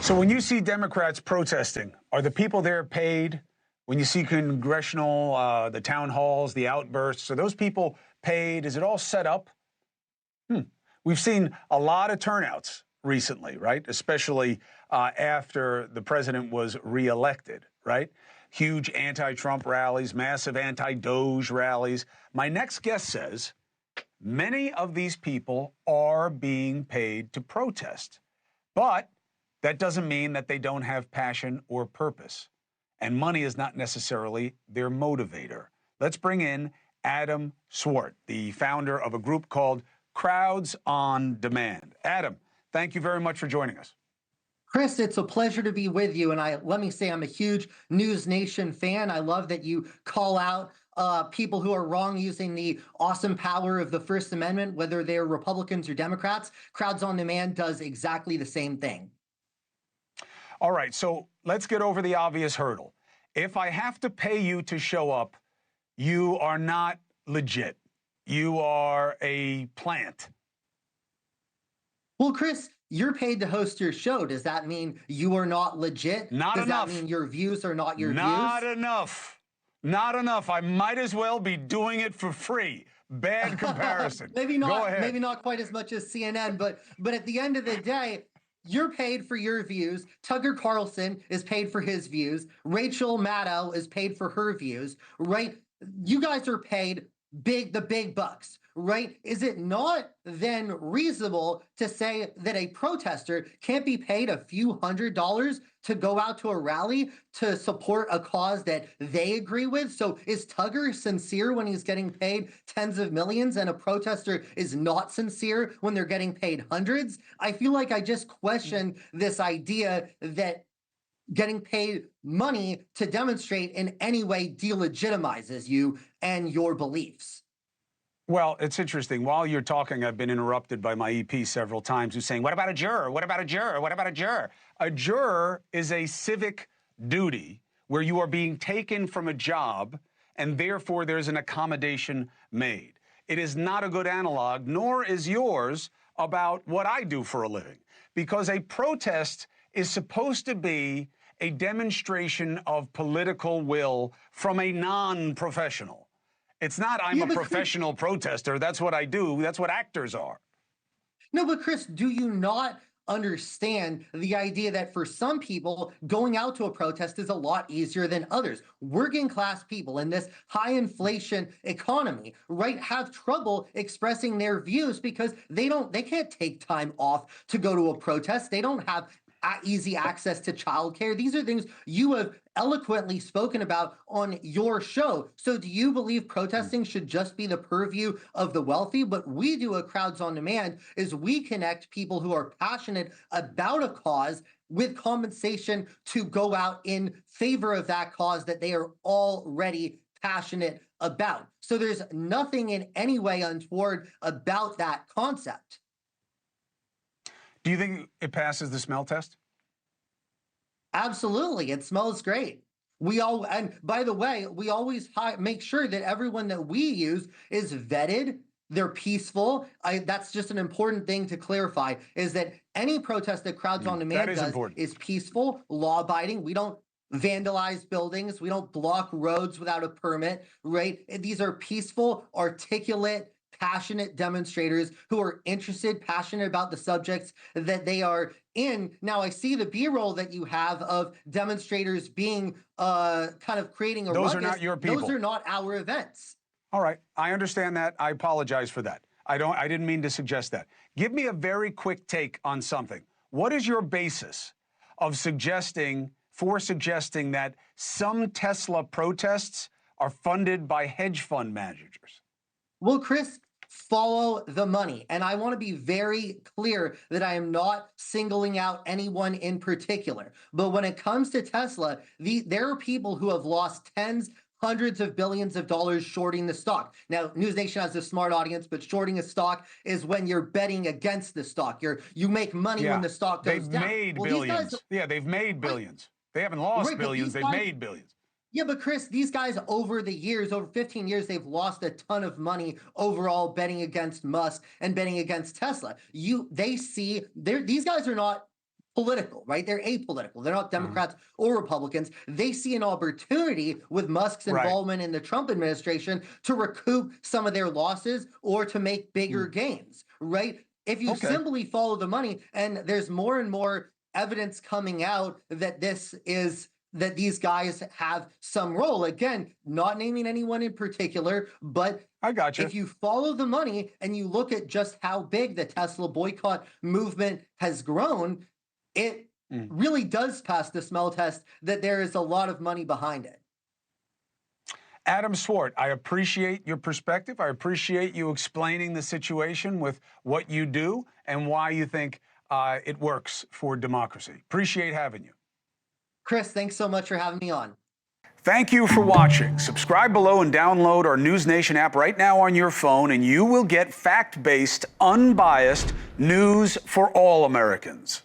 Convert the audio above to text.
So when you see Democrats protesting, are the people there paid? When you see congressional, the town halls, the outbursts, are those people paid? Is it all set up? We've seen a lot of turnouts recently, right? Especially after the president was reelected, right? Huge anti-Trump rallies, massive anti-Doge rallies. My next guest says many of these people are being paid to protest, but that doesn't mean that they don't have passion or purpose. And money is not necessarily their motivator. Let's bring in Adam Swart, the founder of a group called Crowds on Demand. Adam, thank you very much for joining us. Chris, it's a pleasure to be with you. And let me say, I'm a huge NewsNation fan. I love that you call out people who are wrong using the awesome power of the First Amendment, whether they're Republicans or Democrats. Crowds on Demand does exactly the same thing. All right, so let's get over the obvious hurdle. If I have to pay you to show up, you are not legit. You are a plant. Well, Chris, you're paid to host your show. Does that mean you are not legit? Not enough. Does that mean your views are not your views? Not enough. Not enough. I might as well be doing it for free. Bad comparison. Maybe not. Go ahead. Maybe not quite as much as CNN, but at the end of the day, you're paid for your views. Tucker Carlson is paid for his views. Rachel Maddow is paid for her views, right? You guys are paid the big bucks, right? Is it not then reasonable to say that a protester can't be paid a few $100s to go out to a rally to support a cause that they agree with? So is Tucker sincere when he's getting paid tens of millions and a protester is not sincere when they're getting paid hundreds? I feel like I just question this idea that getting paid money to demonstrate in any way delegitimizes you and your beliefs. Well, it's interesting. While you're talking, I've been interrupted by my EP several times who's saying, what about a juror? What about a juror? What about a juror? A juror is a civic duty where you are being taken from a job and therefore there's an accommodation made. It is not a good analog, nor is yours about what I do for a living, because a protest is supposed to be a demonstration of political will from a non-professional. It's not I'm a professional protester. That's what I do. That's what actors are. No, but Chris, do you not understand the idea that for some people, going out to a protest is a lot easier than others? Working class people in this high inflation economy, right, have trouble expressing their views because they can't take time off to go to a protest. They don't have easy access to childcare. These are things you have eloquently spoken about on your show. So do you believe protesting should just be the purview of the wealthy? What we do at Crowds on Demand is we connect people who are passionate about a cause with compensation to go out in favor of that cause that they are already passionate about. So there's nothing in any way untoward about that concept. Do you think it passes the smell test? Absolutely. It smells great. And by the way, we always make sure that everyone that we use is vetted. They're peaceful. That's just an important thing to clarify, is that any protest that Crowds on Demand does is peaceful, law-abiding. We don't vandalize buildings. We don't block roads without a permit, right? These are peaceful, articulate, passionate demonstrators who are interested, passionate about the subjects that they are in. Now, I see the B-roll that you have of demonstrators being kind of creating a ruckus. Those are not your people. Those are not our events. All right. I understand that. I apologize for that. I didn't mean to suggest that. Give me a very quick take on something. What is your basis of suggesting that some Tesla protests are funded by hedge fund managers? Well, Chris, follow the money. And I want to be very clear that I am not singling out anyone in particular. But when it comes to Tesla, there are people who have lost hundreds of billions of dollars shorting the stock. Now, NewsNation has a smart audience, but shorting a stock is when you're betting against the stock. You make money when the stock goes down. They've made billions. They've made billions. They haven't lost billions. They've made billions. Yeah, but Chris, these guys over the years, over 15 years, they've lost a ton of money overall betting against Musk and betting against Tesla. These guys are not political, right? They're apolitical. They're not Democrats or Republicans. They see an opportunity with Musk's Right. involvement in the Trump administration to recoup some of their losses or to make bigger gains, right? If you Okay. simply follow the money, and there's more and more evidence coming out that that these guys have some role. Again, not naming anyone in particular, but I got you. if you follow the money and you look at just how big the Tesla boycott movement has grown, it really does pass the smell test that there is a lot of money behind it. Adam Swart, I appreciate your perspective. I appreciate you explaining the situation with what you do and why you think it works for democracy. Appreciate having you. Chris, thanks so much for having me on. Thank you for watching. Subscribe below and download our NewsNation app right now on your phone, and you will get fact-based, unbiased news for all Americans.